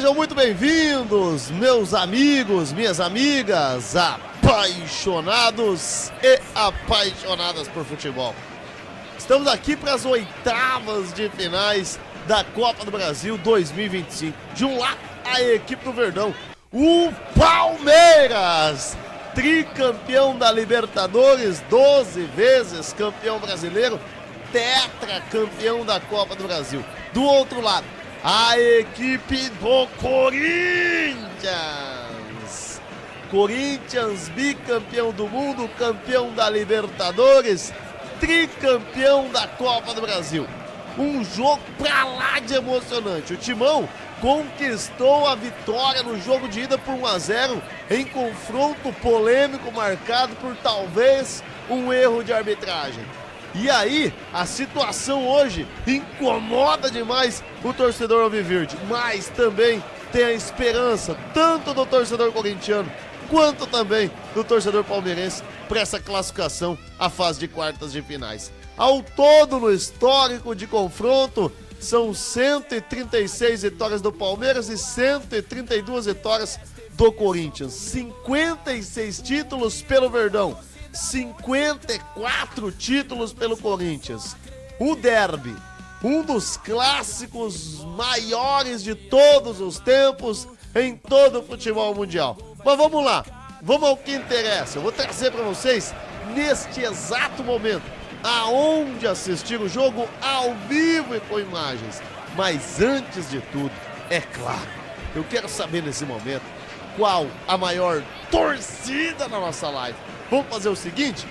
Sejam muito bem-vindos, meus amigos, minhas amigas, apaixonados e apaixonadas por futebol. Estamos aqui para as oitavas de finais da Copa do Brasil 2025. De um lado, a equipe do Verdão, o Palmeiras, tricampeão da Libertadores, 12 vezes campeão brasileiro, tetracampeão da Copa do Brasil. Do outro lado, a equipe do Corinthians. Corinthians, bicampeão do mundo, campeão da Libertadores, tricampeão da Copa do Brasil. Um jogo pra lá de emocionante. O Timão conquistou a vitória no jogo de ida por 1-0 em confronto polêmico marcado por talvez um erro de arbitragem. E aí, a situação hoje incomoda demais o torcedor alviverde, mas também tem a esperança tanto do torcedor corintiano quanto também do torcedor palmeirense para essa classificação à fase de quartas de finais. Ao todo, no histórico de confronto, são 136 vitórias do Palmeiras e 132 vitórias do Corinthians. 56 títulos pelo Verdão, 54 títulos pelo Corinthians. O derby, um dos clássicos maiores de todos os tempos em todo o futebol mundial. Mas vamos lá, vamos ao que interessa. Eu vou trazer para vocês, neste exato momento, aonde assistir o jogo ao vivo e com imagens. Mas antes de tudo, é claro, eu quero saber nesse momento qual a maior torcida na nossa live. Vamos fazer o seguinte: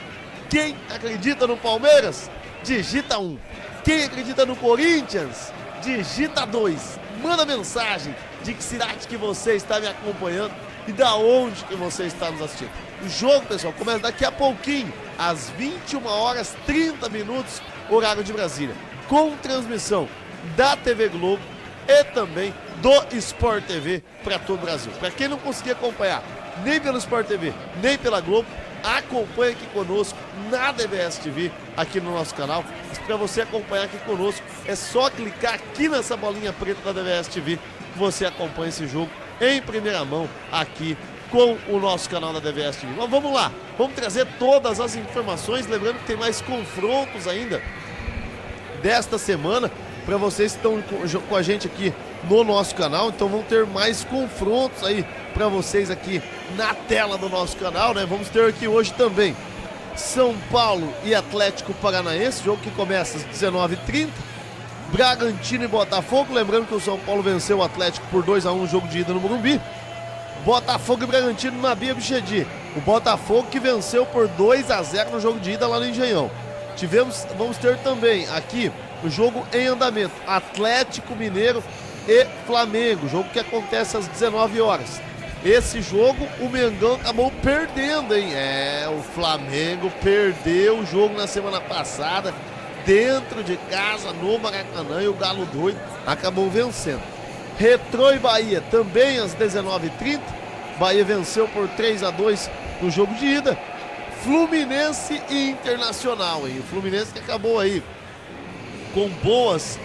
quem acredita no Palmeiras, digita 1. Quem acredita no Corinthians, digita 2. Manda mensagem de que cidade que você está me acompanhando e da onde que você está nos assistindo. O jogo, pessoal, começa daqui a pouquinho, às 21h30, horário de Brasília, com transmissão da TV Globo e também do Sport TV para todo o Brasil. Para quem não conseguir acompanhar nem pelo Sport TV, nem pela Globo, acompanhe aqui conosco na DVS TV, aqui no nosso canal. Para você acompanhar aqui conosco, é só clicar aqui nessa bolinha preta da DVS TV que você acompanha esse jogo em primeira mão aqui com o nosso canal da DVS TV. Mas vamos lá, vamos trazer todas as informações, lembrando que tem mais confrontos ainda desta semana para vocês que estão com a gente aqui no nosso canal, então vão ter mais confrontos aí para vocês aqui na tela do nosso canal, né? Vamos ter aqui hoje também São Paulo e Atlético Paranaense, jogo que começa às 19h30, Bragantino e Botafogo, lembrando que o São Paulo venceu o Atlético por 2-1 no jogo de ida no Morumbi. Botafogo e Bragantino na Bia Bichedi, o Botafogo que venceu por 2-0 no jogo de ida lá no Engenhão. Vamos ter também aqui o jogo em andamento, Atlético Mineiro e Flamengo, jogo que acontece às 19h. Esse jogo o Mengão acabou perdendo, hein? O Flamengo perdeu o jogo na semana passada, dentro de casa, no Maracanã, e o Galo doido acabou vencendo. Retrô e Bahia também às 19h30, Bahia venceu por 3-2 no jogo de ida. Fluminense e Internacional, hein? O Fluminense que acabou aí com boas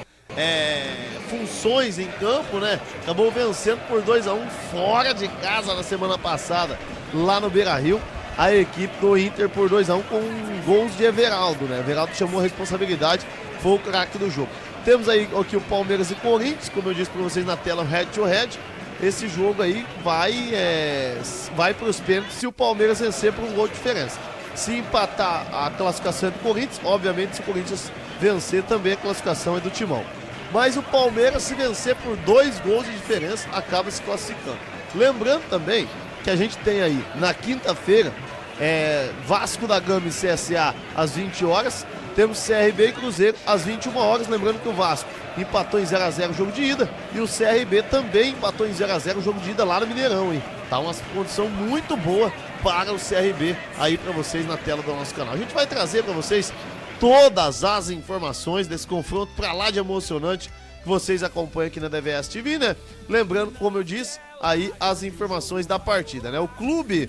funções em campo, né? Acabou vencendo por 2-1 fora de casa na semana passada, lá no Beira-Rio, a equipe do Inter por 2-1 com gols de Everaldo, né? Everaldo chamou a responsabilidade, foi o craque do jogo. Temos aí aqui o Palmeiras e Corinthians, como eu disse para vocês na tela, head to head. Esse jogo aí vai para os pênaltis se o Palmeiras vencer por um gol de diferença. Se empatar, a classificação é do Corinthians, obviamente se o Corinthians vencer também a classificação é do Timão. Mas o Palmeiras, se vencer por 2 gols de diferença, acaba se classificando. Lembrando também que a gente tem aí na quinta-feira Vasco da Gama e CSA às 20h, temos CRB e Cruzeiro às 21h, lembrando que o Vasco empatou em 0-0 o jogo de ida e o CRB também empatou em 0-0 o jogo de ida lá no Mineirão, hein? Tá uma condição muito boa para o CRB aí para vocês na tela do nosso canal. A gente vai trazer para vocês todas as informações desse confronto para lá de emocionante que vocês acompanham aqui na DVS TV, né? Lembrando, como eu disse, aí as informações da partida, né? O clube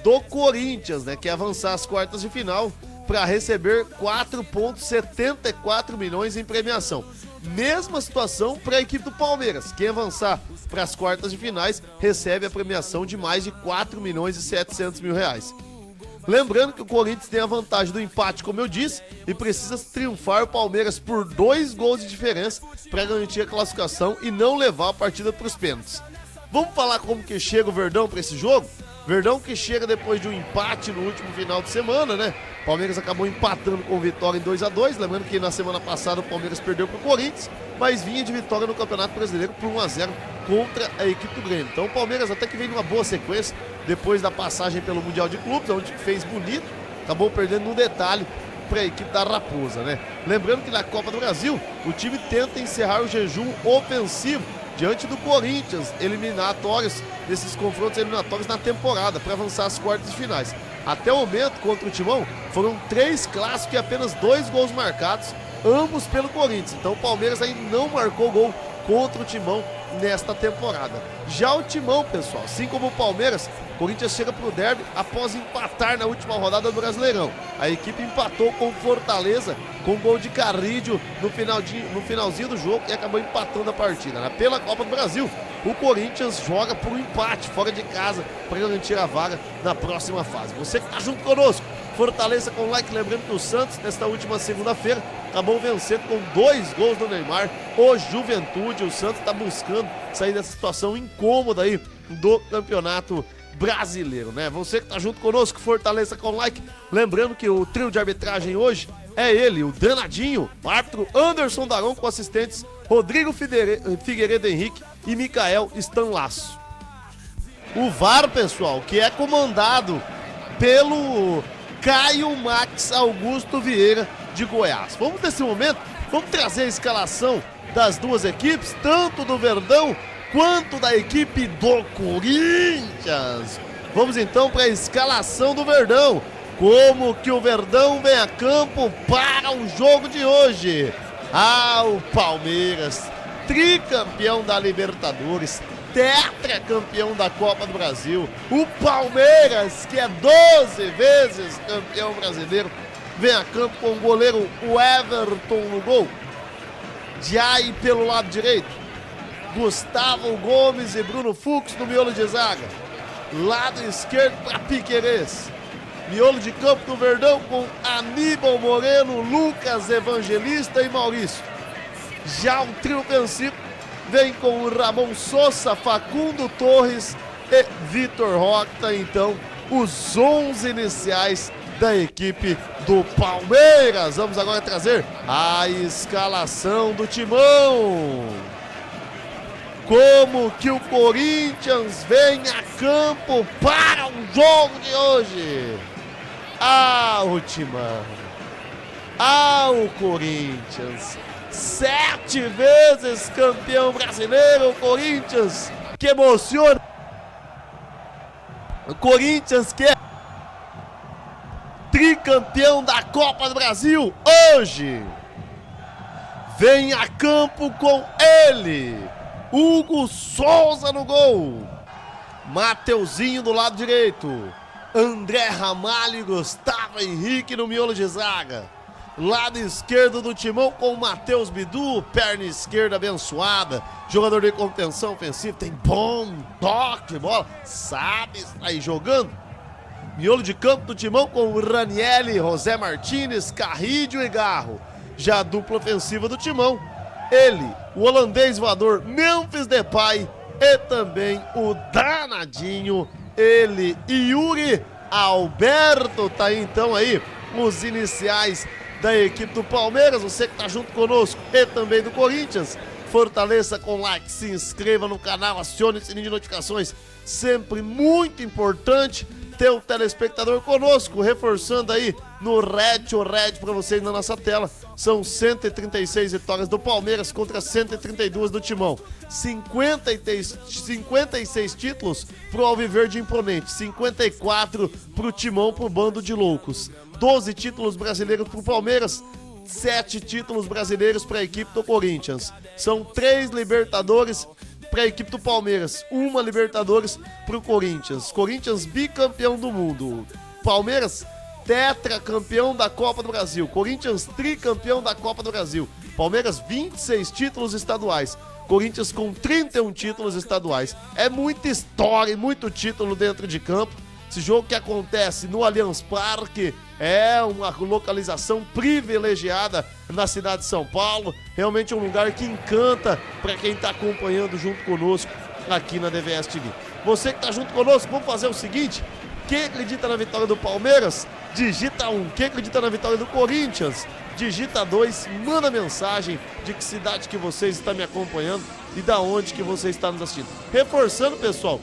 do Corinthians, né, quer avançar às quartas de final para receber 4,74 milhões em premiação. Mesma situação para a equipe do Palmeiras. Quem avançar para as quartas de finais recebe a premiação de mais de 4 milhões e 700 mil reais. Lembrando que o Corinthians tem a vantagem do empate, como eu disse, e precisa triunfar o Palmeiras por 2 gols de diferença para garantir a classificação e não levar a partida para os pênaltis. Vamos falar como que chega o Verdão para esse jogo? Verdão que chega depois de um empate no último final de semana, né? O Palmeiras acabou empatando com Vitória em 2-2, lembrando que na semana passada o Palmeiras perdeu para o Corinthians, mas vinha de vitória no Campeonato Brasileiro por 1-0 contra a equipe do Grêmio. Então o Palmeiras até que vem numa boa sequência, depois da passagem pelo Mundial de Clubes, onde fez bonito, acabou perdendo no detalhe para a equipe da Raposa, né? Lembrando que na Copa do Brasil, o time tenta encerrar o jejum ofensivo diante do Corinthians, desses confrontos eliminatórios na temporada, para avançar às quartas de finais. Até o momento, contra o Timão, foram 3 clássicos e apenas 2 gols marcados, ambos pelo Corinthians. Então o Palmeiras ainda não marcou gol contra o Timão nesta temporada. Já o Timão, pessoal, assim como o Palmeiras, o Corinthians chega pro derby após empatar na última rodada do Brasileirão. A equipe empatou com Fortaleza com gol de Carrídio no finalzinho do jogo e acabou empatando a partida. Pela Copa do Brasil, o Corinthians joga por um empate fora de casa para garantir a vaga na próxima fase. Você que tá junto conosco, fortaleça com like, lembrando que o Santos, nesta última segunda-feira, acabou vencendo com 2 gols do Neymar, o Juventude. O Santos está buscando sair dessa situação incômoda aí do Campeonato Brasileiro, né? Você que tá junto conosco, fortaleça com like, lembrando que o trio de arbitragem hoje é ele, o danadinho, o árbitro Anderson Daron, com assistentes Rodrigo Figueiredo Henrique e Micael Stanlaço. O VAR, pessoal, que é comandado pelo Caio Max Augusto Vieira de Goiás. Vamos nesse momento, vamos trazer a escalação das duas equipes, tanto do Verdão quanto da equipe do Corinthians. Vamos então para a escalação do Verdão. Como que o Verdão vem a campo para o jogo de hoje? O Palmeiras, tricampeão da Libertadores, tetracampeão da Copa do Brasil. O Palmeiras, que é 12 vezes campeão brasileiro, vem a campo com o goleiro Everton no gol. Jai pelo lado direito, Gustavo Gomes e Bruno Fux no miolo de zaga. Lado esquerdo para Piquerez. Miolo de campo do Verdão com Aníbal Moreno, Lucas Evangelista e Maurício. Já o trio ofensivo vem com Ramon Sousa, Facundo Torres e Vitor Roque. Então, os 11 iniciais da equipe do Palmeiras. Vamos agora trazer a escalação do Timão. Como que o Corinthians vem a campo para o jogo de hoje? O Timão. O Corinthians. 7 vezes campeão brasileiro, o Corinthians, que emociona. O Corinthians que é tricampeão da Copa do Brasil hoje. Vem a campo com ele, Hugo Souza no gol, Mateuzinho do lado direito, André Ramalho e Gustavo Henrique no miolo de zaga. Lado esquerdo do Timão com o Matheus Bidu, perna esquerda abençoada, jogador de contenção ofensiva, tem bom toque de bola, sabe sair jogando. Miolo de campo do Timão com o Ranieri, José Martínez, Carrídio e Garro. Já a dupla ofensiva do Timão, ele, o holandês voador Memphis Depay e também o danadinho, ele e Yuri Alberto. Tá aí então aí os iniciais da equipe do Palmeiras. Você que tá junto conosco e também do Corinthians, fortaleça com like, se inscreva no canal, acione o sininho de notificações, sempre muito importante ter o telespectador conosco, reforçando aí no Red, o Red para vocês na nossa tela. São 136 vitórias do Palmeiras contra 132 do Timão. 56 títulos pro Alviverde imponente, 54 pro Timão, pro bando de loucos. 12 títulos brasileiros pro Palmeiras, 7 títulos brasileiros para a equipe do Corinthians. São 3 Libertadores para a equipe do Palmeiras, 1 Libertadores para o Corinthians. Corinthians bicampeão do mundo. Palmeiras tetracampeão da Copa do Brasil. Corinthians tricampeão da Copa do Brasil. Palmeiras 26 títulos estaduais, Corinthians com 31 títulos estaduais. É muita história e muito título dentro de campo. Esse jogo que acontece no Allianz Parque é uma localização privilegiada na cidade de São Paulo. Realmente é um lugar que encanta para quem está acompanhando junto conosco aqui na DVS TV. Você que está junto conosco, vamos fazer o seguinte: quem acredita na vitória do Palmeiras, digita 1. Quem acredita na vitória do Corinthians, digita 2. Manda mensagem de que cidade que você está me acompanhando e da onde que você está nos assistindo. Reforçando, pessoal,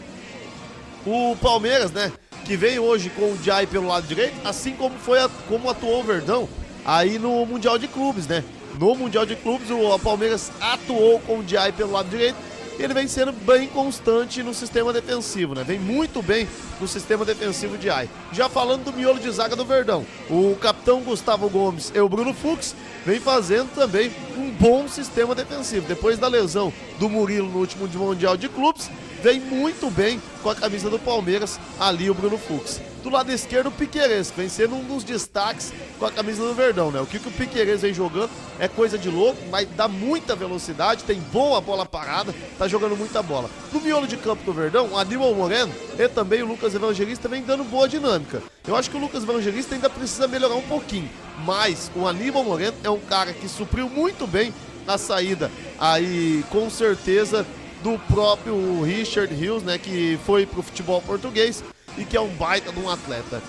o Palmeiras, né, que vem hoje com o Jai pelo lado direito, assim como atuou o Verdão aí no Mundial de Clubes, né? No Mundial de Clubes, o Palmeiras atuou com o Jai pelo lado direito e ele vem sendo bem constante no sistema defensivo, né? Vem muito bem no sistema defensivo de Jai. Já falando do miolo de zaga do Verdão, o capitão Gustavo Gomes e o Bruno Fux vem fazendo também um bom sistema defensivo. Depois da lesão do Murilo no último Mundial de Clubes, vem muito bem com a camisa do Palmeiras, ali o Bruno Fux. Do lado esquerdo, o Piquerez, que vem sendo um dos destaques com a camisa do Verdão, né? O que o Piquerez vem jogando é coisa de louco, vai dar muita velocidade, tem boa bola parada, tá jogando muita bola. No miolo de campo do Verdão, o Aníbal Moreno e também o Lucas Evangelista vem dando boa dinâmica. Eu acho que o Lucas Evangelista ainda precisa melhorar um pouquinho, mas o Aníbal Moreno é um cara que supriu muito bem a saída aí, com certeza, do próprio Richard Rios, né, que foi pro futebol português e que é um baita de um atleta.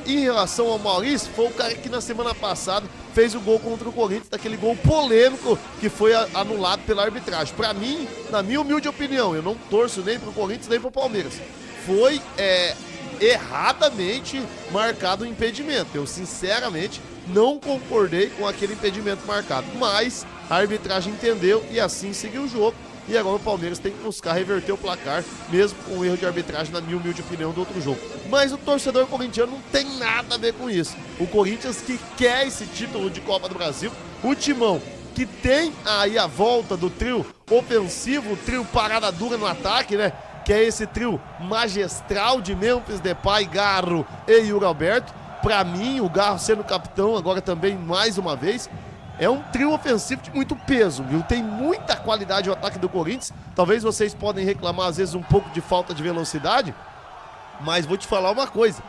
Em relação ao Maurício, foi o cara que na semana passada fez o gol contra o Corinthians, daquele gol polêmico que foi anulado pela arbitragem. Pra mim, na minha humilde opinião, eu não torço nem pro Corinthians nem pro Palmeiras, foi erradamente marcado o impedimento. Eu sinceramente não concordei com aquele impedimento marcado, mas a arbitragem entendeu e assim seguiu o jogo. E agora o Palmeiras tem que buscar reverter o placar, mesmo com o erro de arbitragem, na minha humilde opinião, do outro jogo. Mas o torcedor corintiano não tem nada a ver com isso. O Corinthians, que quer esse título de Copa do Brasil, o Timão, que tem aí a volta do trio ofensivo, o trio parada dura no ataque, né? Que é esse trio magistral de Memphis Depay, Garro e Yuri Alberto. Pra mim, o Garro sendo capitão agora também mais uma vez, é um trio ofensivo de muito peso, viu? Tem muita qualidade o ataque do Corinthians. Talvez vocês podem reclamar, às vezes, um pouco de falta de velocidade, mas vou te falar uma coisa: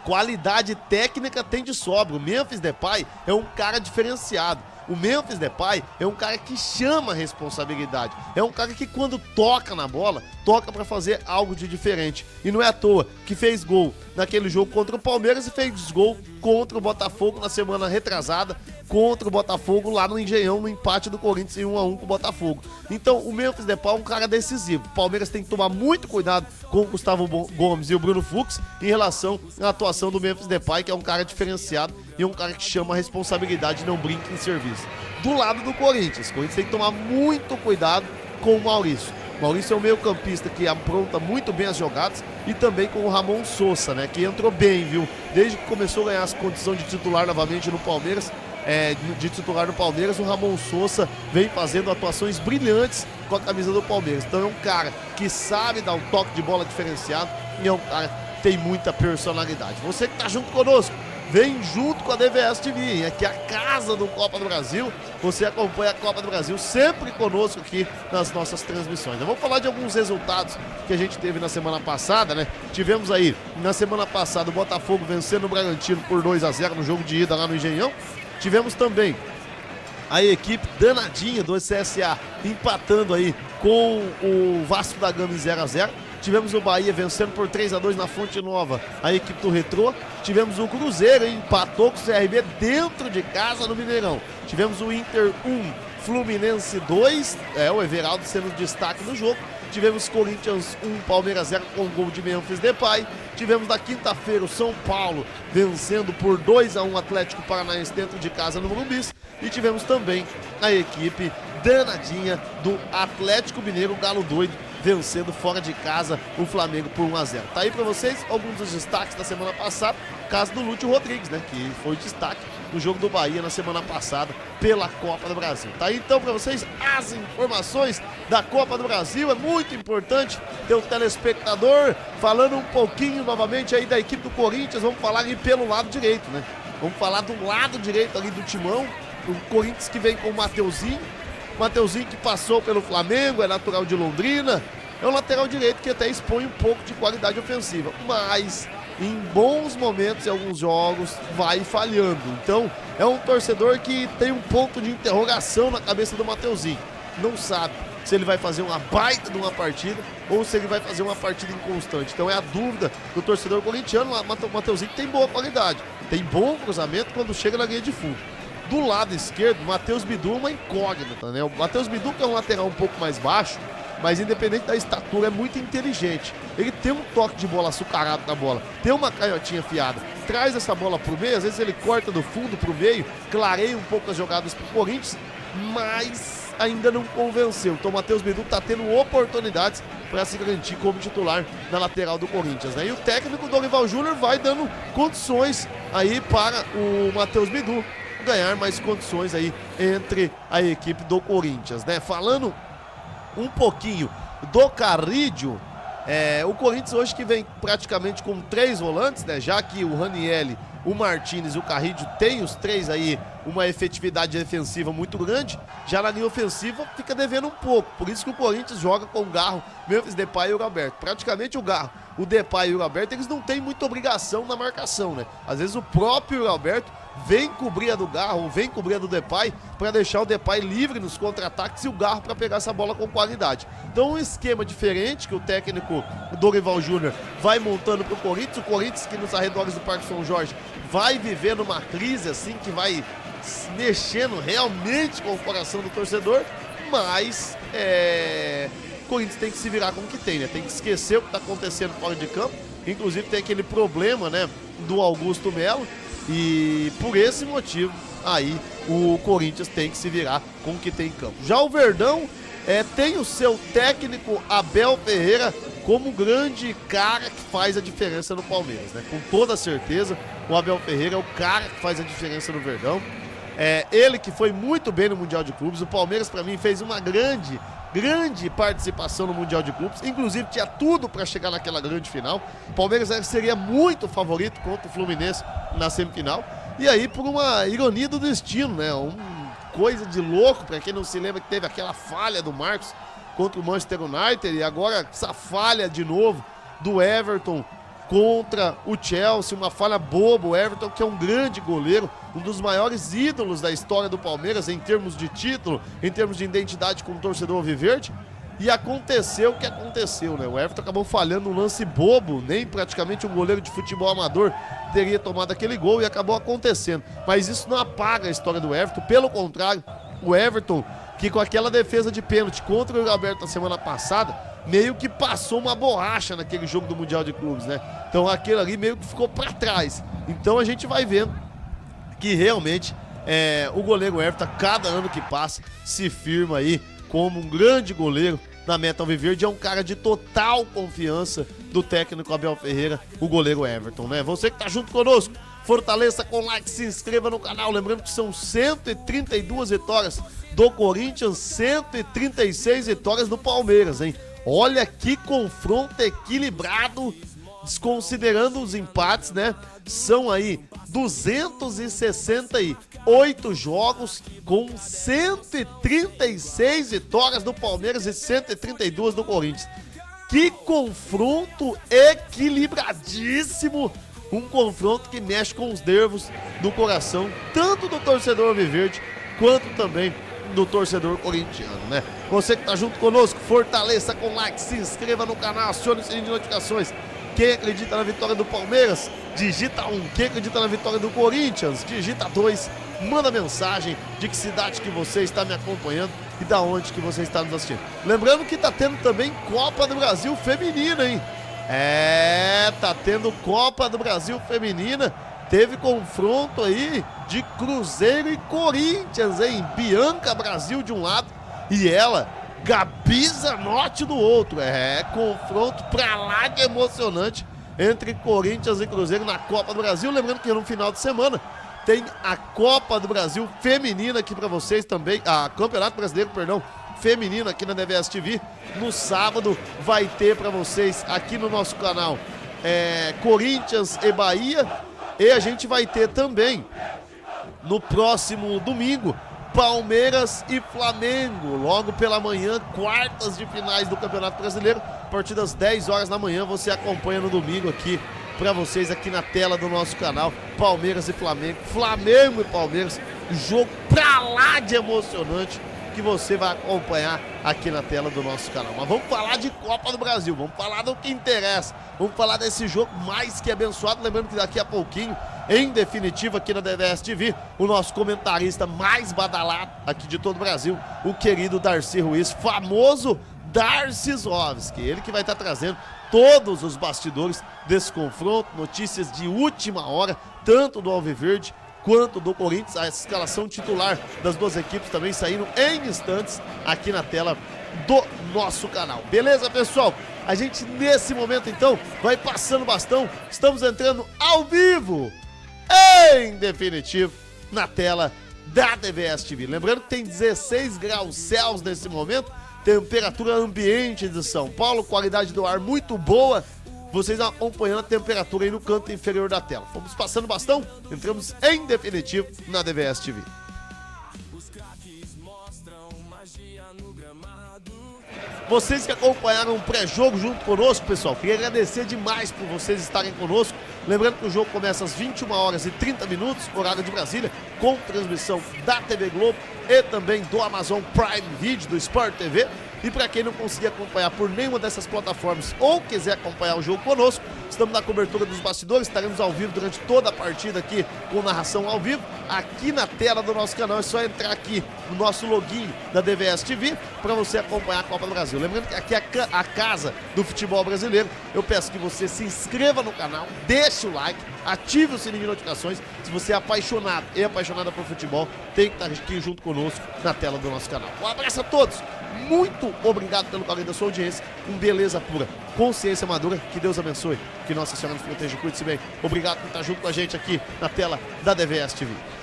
qualidade técnica tem de sobra. O Memphis Depay é um cara diferenciado. O Memphis Depay é um cara que chama a responsabilidade. É um cara que, quando toca na bola, toca pra fazer algo de diferente. E não é à toa que fez gol naquele jogo contra o Palmeiras e fez gol contra o Botafogo na semana retrasada, contra o Botafogo lá no Engenhão, no empate do Corinthians em 1-1 com o Botafogo. Então o Memphis Depay é um cara decisivo. O Palmeiras tem que tomar muito cuidado com o Gustavo Gomes e o Bruno Fux em relação à atuação do Memphis Depay, que é um cara diferenciado e um cara que chama a responsabilidade e não brinca em serviço. Do lado do Corinthians, o Corinthians tem que tomar muito cuidado com o Maurício. O Maurício é um meio campista que apronta muito bem as jogadas, e também com o Ramon Sousa, né, que entrou bem, viu? Desde que começou a ganhar as condições de titular novamente no Palmeiras, o Ramon Sousa vem fazendo atuações brilhantes com a camisa do Palmeiras. Então é um cara que sabe dar um toque de bola diferenciado e é um cara que tem muita personalidade. Você que tá junto conosco, vem junto com a DVS TV, hein? Aqui é a casa do Copa do Brasil. Você acompanha a Copa do Brasil sempre conosco aqui nas nossas transmissões. Eu vou falar de alguns resultados que a gente teve na semana passada, né? Tivemos aí, na semana passada, o Botafogo vencendo o Bragantino por 2-0 no jogo de ida lá no Engenhão. Tivemos também a equipe danadinha do CSA empatando aí com o Vasco da Gama em 0-0. Tivemos o Bahia vencendo por 3-2 na Fonte Nova, a equipe do Retrô. Tivemos o Cruzeiro, empatou com o CRB dentro de casa no Mineirão. Tivemos o Inter 1, Fluminense 2, o Everaldo sendo destaque no jogo. Tivemos Corinthians 1, Palmeiras 0 com gol de Memphis Depay. Tivemos na quinta-feira o São Paulo vencendo por 2-1 o Atlético Paranaense dentro de casa no Morumbi. E tivemos também a equipe danadinha do Atlético Mineiro, Galo Doido, vencendo fora de casa o Flamengo por 1-0. Tá aí pra vocês alguns dos destaques da semana passada. Caso do Lúcio Rodrigues, né, que foi destaque no jogo do Bahia na semana passada pela Copa do Brasil. Tá aí então pra vocês as informações da Copa do Brasil. É muito importante ter o telespectador falando um pouquinho novamente aí da equipe do Corinthians. Vamos falar ali pelo lado direito, né? Vamos falar do lado direito ali do Timão, O Corinthians que vem com o Mateuzinho que passou pelo Flamengo, é natural de Londrina, é um lateral direito que até expõe um pouco de qualidade ofensiva, mas em bons momentos em alguns jogos vai falhando. Então é um torcedor que tem um ponto de interrogação na cabeça do Mateuzinho. Não sabe se ele vai fazer uma baita de uma partida ou se ele vai fazer uma partida inconstante. Então é a dúvida do torcedor corintiano. O Mateuzinho tem boa qualidade, tem bom cruzamento quando chega na linha de fundo. Do lado esquerdo, o Matheus Bidu é uma incógnita, né? O Matheus Bidu, que é um lateral um pouco mais baixo, mas independente da estatura, é muito inteligente. Ele tem um toque de bola açucarado na bola, tem uma canhotinha afiada, traz essa bola pro meio, às vezes ele corta do fundo pro meio, clareia um pouco as jogadas pro Corinthians, mas ainda não convenceu. Então o Matheus Bidu tá tendo oportunidades para se garantir como titular na lateral do Corinthians, né? E o técnico Dorival Júnior vai dando condições aí para o Matheus Bidu ganhar mais condições aí entre a equipe do Corinthians, né? Falando um pouquinho do Carrídio, o Corinthians hoje que vem praticamente com 3 volantes, né? Já que o Ranielli, o Martínez e o Carrídio tem os 3 aí uma efetividade defensiva muito grande, já na linha ofensiva fica devendo um pouco, por isso que o Corinthians joga com o Garro, Memphis Depay e o Roberto. Praticamente o Garro, o Depay e o Roberto, eles não têm muita obrigação na marcação, né? Às vezes o próprio Roberto vem cobrir a do Garro, ou vem cobrir a do Depay, para deixar o Depay livre nos contra-ataques e o Garro para pegar essa bola com qualidade. Então um esquema diferente que o técnico Dorival Júnior vai montando para o Corinthians que nos arredores do Parque São Jorge vai vivendo uma crise assim, que vai mexendo realmente com o coração do torcedor, mas o Corinthians tem que se virar com o que tem, né? Tem que esquecer o que está acontecendo fora de campo, inclusive tem aquele problema, né, do Augusto Melo, e por esse motivo aí o Corinthians tem que se virar com o que tem em campo. Já o Verdão tem o seu técnico Abel Ferreira como grande cara que faz a diferença no Palmeiras, né? Com toda certeza o Abel Ferreira é o cara que faz a diferença no Verdão. Ele que foi muito bem no Mundial de Clubes. O Palmeiras, para mim, fez uma grande participação no Mundial de Clubes, inclusive tinha tudo para chegar naquela grande final. O Palmeiras seria muito favorito contra o Fluminense na semifinal, e aí por uma ironia do destino, né, coisa de louco, para quem não se lembra que teve aquela falha do Marcos contra o Manchester United, e agora essa falha de novo do Everton contra o Chelsea, uma falha boba. O Everton, que é um grande goleiro, um dos maiores ídolos da história do Palmeiras em termos de título, em termos de identidade com o torcedor alviverde, e aconteceu o que aconteceu, né? O Everton acabou falhando um lance bobo, nem praticamente um goleiro de futebol amador teria tomado aquele gol, e acabou acontecendo. Mas isso não apaga a história do Everton, pelo contrário, o Everton, que com aquela defesa de pênalti contra o Roberto na semana passada, meio que passou uma borracha naquele jogo do Mundial de Clubes, né? Então aquele ali meio que ficou pra trás. Então a gente vai vendo que realmente o goleiro Everton, cada ano que passa, se firma aí como um grande goleiro na meta alviverde. É um cara de total confiança do técnico Abel Ferreira, o goleiro Everton, né? Você que tá junto conosco, fortaleça com like, se inscreva no canal. Lembrando que são 132 vitórias do Corinthians, 136 vitórias do Palmeiras, hein? Olha que confronto equilibrado, desconsiderando os empates, né? São aí 268 jogos com 136 vitórias do Palmeiras e 132 do Corinthians. Que confronto equilibradíssimo, um confronto que mexe com os nervos do coração, tanto do torcedor alviverde quanto também do torcedor corintiano, né? Você que tá junto conosco, fortaleça com like, se inscreva no canal, acione o sininho de notificações. Quem acredita na vitória do Palmeiras, digita 1. Quem acredita na vitória do Corinthians, digita 2. Manda mensagem de que cidade que você está me acompanhando e da onde que você está nos assistindo. Lembrando que tá tendo também Copa do Brasil Feminina, hein? Tá tendo Copa do Brasil Feminina. Teve confronto aí de Cruzeiro e Corinthians, hein? Bianca Brasil de um lado e ela, Gabi Zanotti do outro. Confronto pra lá de emocionante entre Corinthians e Cruzeiro na Copa do Brasil. Lembrando que no final de semana tem a Copa do Brasil Feminina aqui pra vocês também, a Campeonato Brasileiro, perdão, feminino aqui na DVS TV. No sábado vai ter pra vocês aqui no nosso canal Corinthians e Bahia. E a gente vai ter também no próximo domingo, Palmeiras e Flamengo, logo pela manhã, quartas de finais do Campeonato Brasileiro, a partir das 10 horas da manhã, você acompanha no domingo aqui, para vocês aqui na tela do nosso canal, Palmeiras e Flamengo, Flamengo e Palmeiras, jogo pra lá de emocionante, que você vai acompanhar aqui na tela do nosso canal. Mas vamos falar de Copa do Brasil, vamos falar do que interessa, vamos falar desse jogo mais que abençoado, lembrando que daqui a pouquinho, em definitivo aqui na DVS TV, o nosso comentarista mais badalado aqui de todo o Brasil, o querido Darcy Ruiz, famoso Darcysovski, ele que vai estar trazendo todos os bastidores desse confronto, notícias de última hora, tanto do Alviverde quanto do Corinthians, a escalação titular das duas equipes também saindo em instantes aqui na tela do nosso canal. Beleza, pessoal? A gente nesse momento então vai passando o bastão, estamos entrando ao vivo, em definitivo, na tela da DVS TV. Lembrando que tem 16 graus Celsius nesse momento, temperatura ambiente de São Paulo, qualidade do ar muito boa. Vocês acompanhando a temperatura aí no canto inferior da tela. Vamos passando o bastão, entramos em definitivo na DVS TV. Vocês que acompanharam o pré-jogo junto conosco, pessoal, queria agradecer demais por vocês estarem conosco. Lembrando que o jogo começa às 21 horas e 30 minutos, horário de Brasília, com transmissão da TV Globo e também do Amazon Prime Video, do Sport TV. E para quem não conseguir acompanhar por nenhuma dessas plataformas ou quiser acompanhar o jogo conosco, estamos na cobertura dos bastidores, estaremos ao vivo durante toda a partida aqui com narração ao vivo, aqui na tela do nosso canal. É só entrar aqui no nosso login da DVS TV para você acompanhar a Copa do Brasil. Lembrando que aqui é a casa do futebol brasileiro, eu peço que você se inscreva no canal, deixe o like, ative o sininho de notificações. Se você é apaixonado e apaixonada por futebol, tem que estar aqui junto conosco na tela do nosso canal. Um abraço a todos, muito obrigado pelo carinho da sua audiência, com beleza pura, consciência madura, que Deus abençoe, que Nossa Senhora nos proteja e cuide-se bem. Obrigado por estar junto com a gente aqui na tela da DVS TV.